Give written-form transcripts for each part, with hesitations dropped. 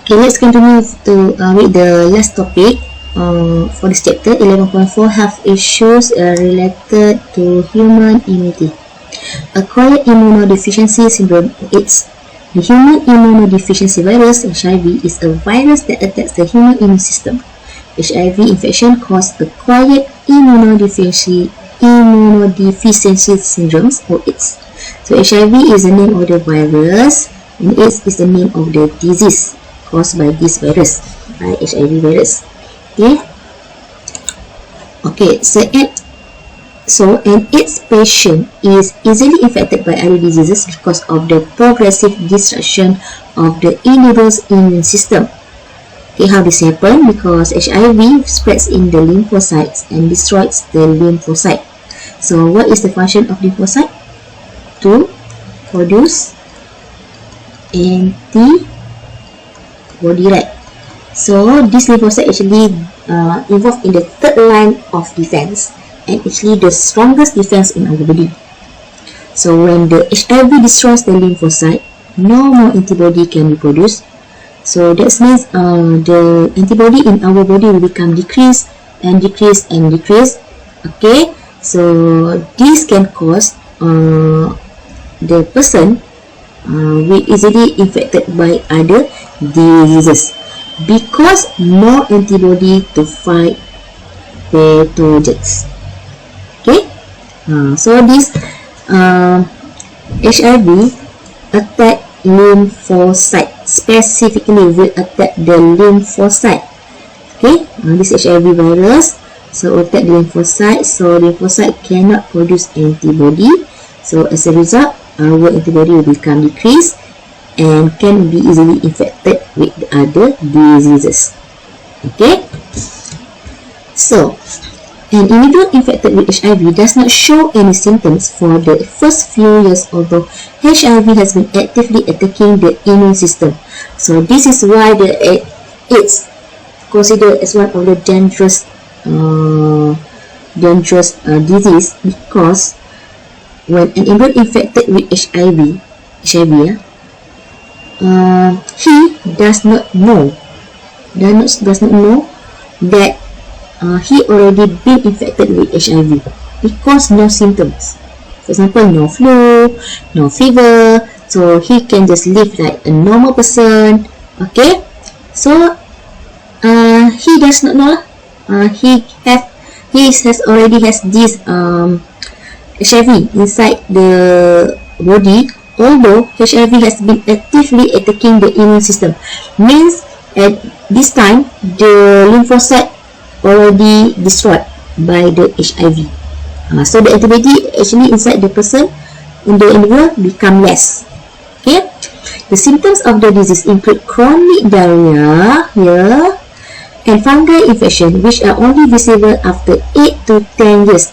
Okay, let's continue to with the last topic for this chapter, 11.4, health issues related to human immunity. Acquired immunodeficiency syndrome, AIDS. The human immunodeficiency virus, HIV, is a virus that attacks the human immune system. HIV infection causes acquired immunodeficiency syndromes, or AIDS. So HIV is the name of the virus, and AIDS is the name of the disease caused by this virus, by HIV virus. Okay, so an AIDS patient is easily infected by other diseases because of the progressive destruction of the individual's immune system. Okay, how this happens? Because HIV spreads in the lymphocytes and destroys the lymphocyte. So what is the function of lymphocyte? To produce antibody, right? So this lymphocyte actually involved in the third line of defense, and actually the strongest defense in our body. So when the HIV destroys the lymphocyte, no more antibody can be produced. So that means the antibody in our body will become decreased and decreased and decreased. Okay, so this can cause the person will easily infected by other diseases because no antibody to fight pathogens. Okay, so this HIV attack lymphocyte, specifically will attack the lymphocyte. Okay, this HIV virus so attack the lymphocyte, so lymphocyte cannot produce antibody. So as a result, our antibody will become decreased and can be easily infected with other diseases. Okay, so an individual infected with HIV does not show any symptoms for the first few years, although HIV has been actively attacking the immune system. So this is why the AIDS considered as one of the dangerous disease, because when an individual infected with HIV, he does not know that he already been infected with HIV because no symptoms. For example, no flu, no fever, so he can just live like a normal person. Okay, so he does not know. He already has this HIV inside the body, although HIV has been actively attacking the immune system. Means at this time the lymphocyte already destroyed by the HIV. So the antibody actually inside the person, in the individual, become less. Okay, the symptoms of the disease include chronic diarrhea here and fungal infection, which are only visible after 8 to 10 years.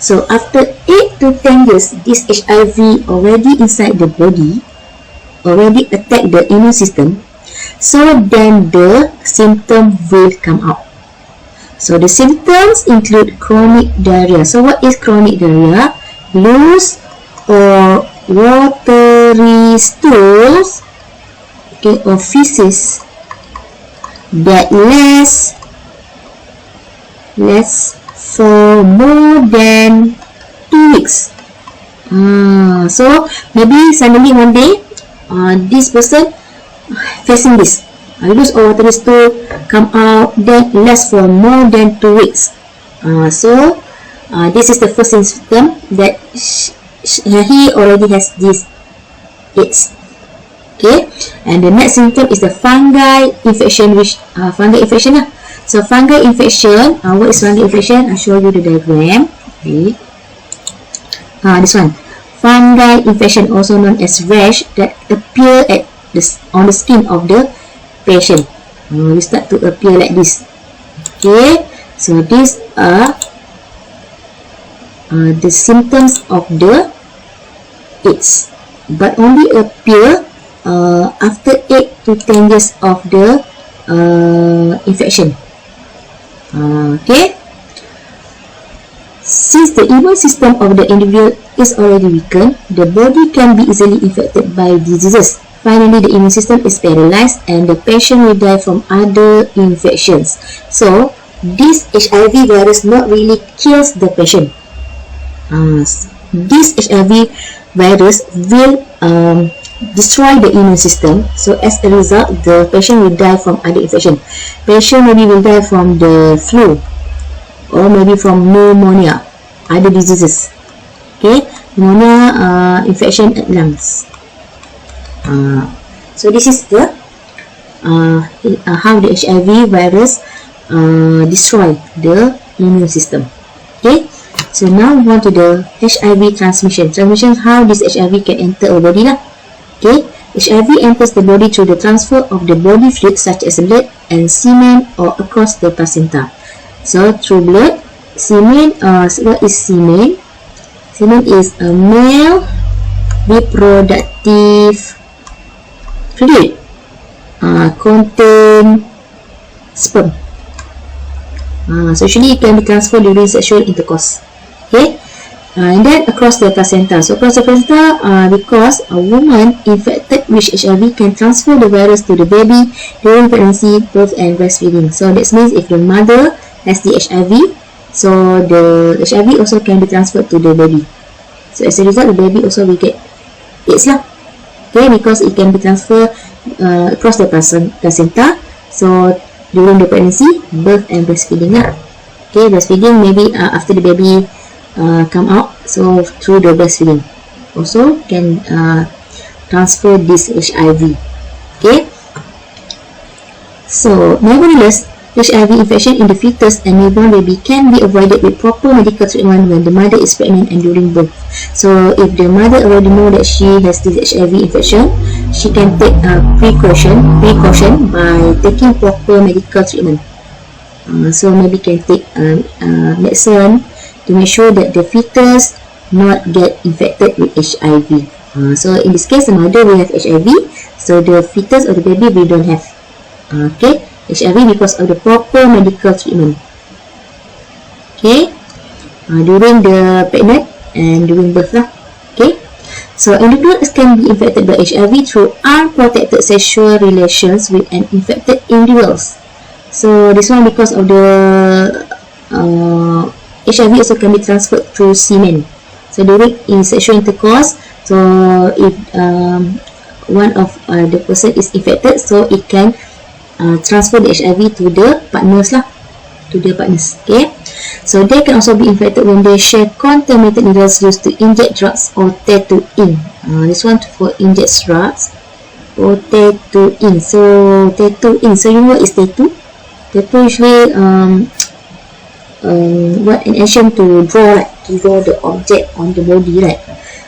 So after 8 to 10 years, this HIV already inside the body, already attack the immune system. So then the symptom will come out. So the symptoms include chronic diarrhea. So what is chronic diarrhea? Loose or watery stools, okay, or feces that lasts for more than 2 weeks. So maybe suddenly one day this person facing this loose or watery stool come out, then lasts for more than 2 weeks. So this is the first symptom that he already has this AIDS. Okay, and the next symptom is the fungal infection, So fungal infection, what is fungal infection? I'll show you the diagram. Okay, this one, fungal infection, also known as rash, that appear on the skin of the patient. You start to appear like this. Okay, so these are the symptoms of the AIDS, but only appear after 8 to 10 years of the infection. Okay, since the immune system of the individual is already weakened, the body can be easily infected by diseases finally the immune system is paralyzed and the patient will die from other infections. So this HIV virus not really kills the patient. This HIV virus will destroy the immune system. So as a result, the patient will die from other infection. Patient maybe will die from the flu, or maybe from pneumonia, other diseases. Okay, pneumonia, infection at lungs. So this is the how the HIV virus destroy the immune system. Okay, so now we want to the HIV transmission. How this HIV can enter our body lah. Okay, HIV enters the body through the transfer of the body fluid such as blood and semen or across the placenta. So through blood, semen. What is semen? Semen is a male reproductive fluid contain sperm. So usually it can be transferred during sexual intercourse. Okay, and then across the placenta. So across the placenta, because a woman infected with HIV can transfer the virus to the baby during pregnancy, birth, and breastfeeding. So that means if the mother has the HIV, so the HIV also can be transferred to the baby. So as a result, the baby also will get AIDS lah. Okay, because it can be transferred across the placenta. So during the pregnancy, birth, and breastfeeding lah. Okay, breastfeeding maybe after the baby come out, so through the breastfeeding also can transfer this HIV. Okay, so nevertheless, HIV infection in the fetus and newborn baby can be avoided with proper medical treatment when the mother is pregnant and during birth. So if the mother already know that she has this HIV infection, she can take precaution by taking proper medical treatment. So maybe can take medicine to make sure that the fetus not get infected with HIV. So in this case, the mother will have HIV, so the fetus or the baby will don't have HIV because of the proper medical treatment. Okay, during the pregnant and during birth lah. Okay, so individuals can be infected by HIV through unprotected sexual relations with an infected individuals. So this one because of the HIV also can be transferred through semen. So during in sexual intercourse, so if one of the person is infected, so it can transfer the HIV to the partners lah, Okay, so they can also be infected when they share contaminated needles used to inject drugs or tattooing. This one for inject drugs or tattooing. So tattooing. So you know what is tattoo? Tattoo usually what an action to draw, like to draw the object on the body, right?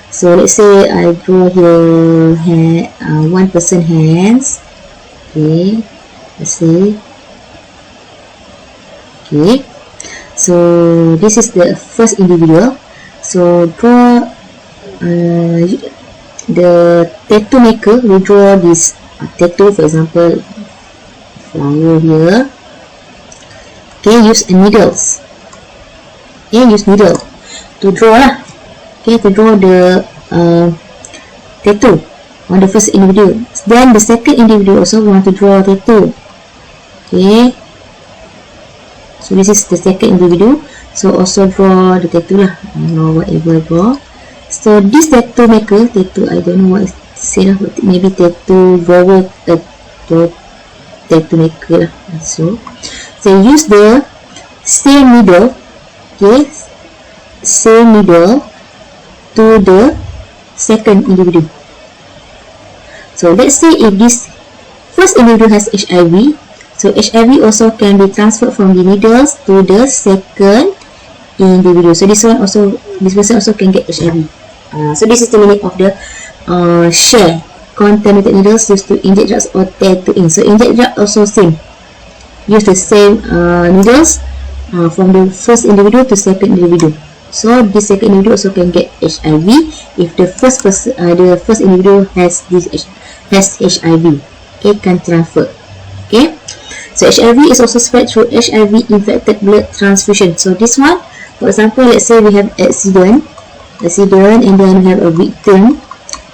So let's say I draw here one person hands. Okay, let's see. Okay, so this is the first individual. So draw the tattoo maker will draw this tattoo, for example flower here. Okay, use needles. Okay, use needle to draw lah. Okay, to draw the tattoo on the first individual. Then the second individual also want to draw a tattoo. Okay, so this is the second individual. So also draw the tattoo lah, or whatever draw. So this tattoo maker, I don't know what to say lah, maybe tattoo drawer, tattoo maker lah. So use the same needle, okay, same needle to the second individual. So let's say if this first individual has HIV, so HIV also can be transferred from the needles to the second individual. So this person also can get HIV. So this is the meaning of the share contaminated needles used to inject drugs or tattooing. So inject drug also same. Use the same needles from the first individual to second individual. So this second individual also can get HIV if the first person, the first individual has HIV. Okay, can transfer. Okay, so HIV is also spread through HIV infected blood transfusion. So this one, for example, let's say we have accident, and then we have a victim.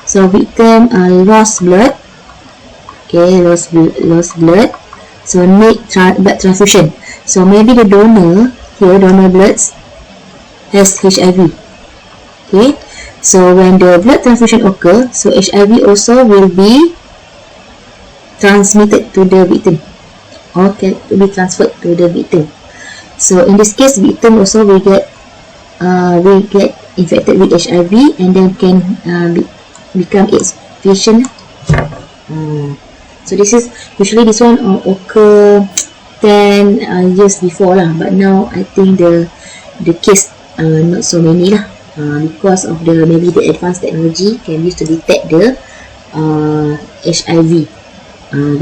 So victim lost blood. Okay, lost blood. So need blood transfusion. So maybe the donor here, donor bloods has HIV. Okay, so when the blood transfusion occur, so HIV also will be transmitted to the victim, or can be transferred to the victim. So in this case, victim also will get infected with HIV and then can become AIDS patient. So this is usually this one occur 10 years before lah, but now I think the case not so many lah, because of maybe the advanced technology can use to detect the HIV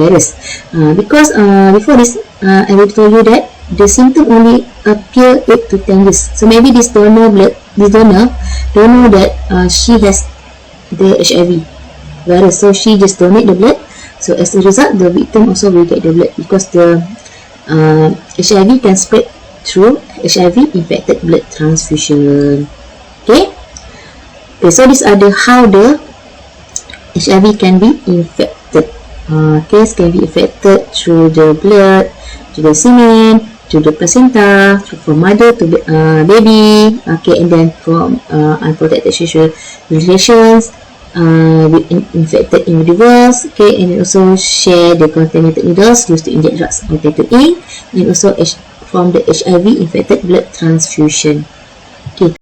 virus. Because before this, I will tell you that the symptom only appear 8 to 10 years. So maybe this donor don't know that she has the HIV virus, so she just donate the blood. So as a result, the victim also will get the blood, because the HIV can spread through HIV infected blood transfusion. Okay, so these are how the HIV can be infected. Case can be infected through the blood, through the semen, through the placenta, from mother to baby. Okay, and then from unprotected sexual relations with infected individuals. Okay, and also share the contaminated needles used to inject drugs or tattooing, and also from the HIV infected blood transfusion.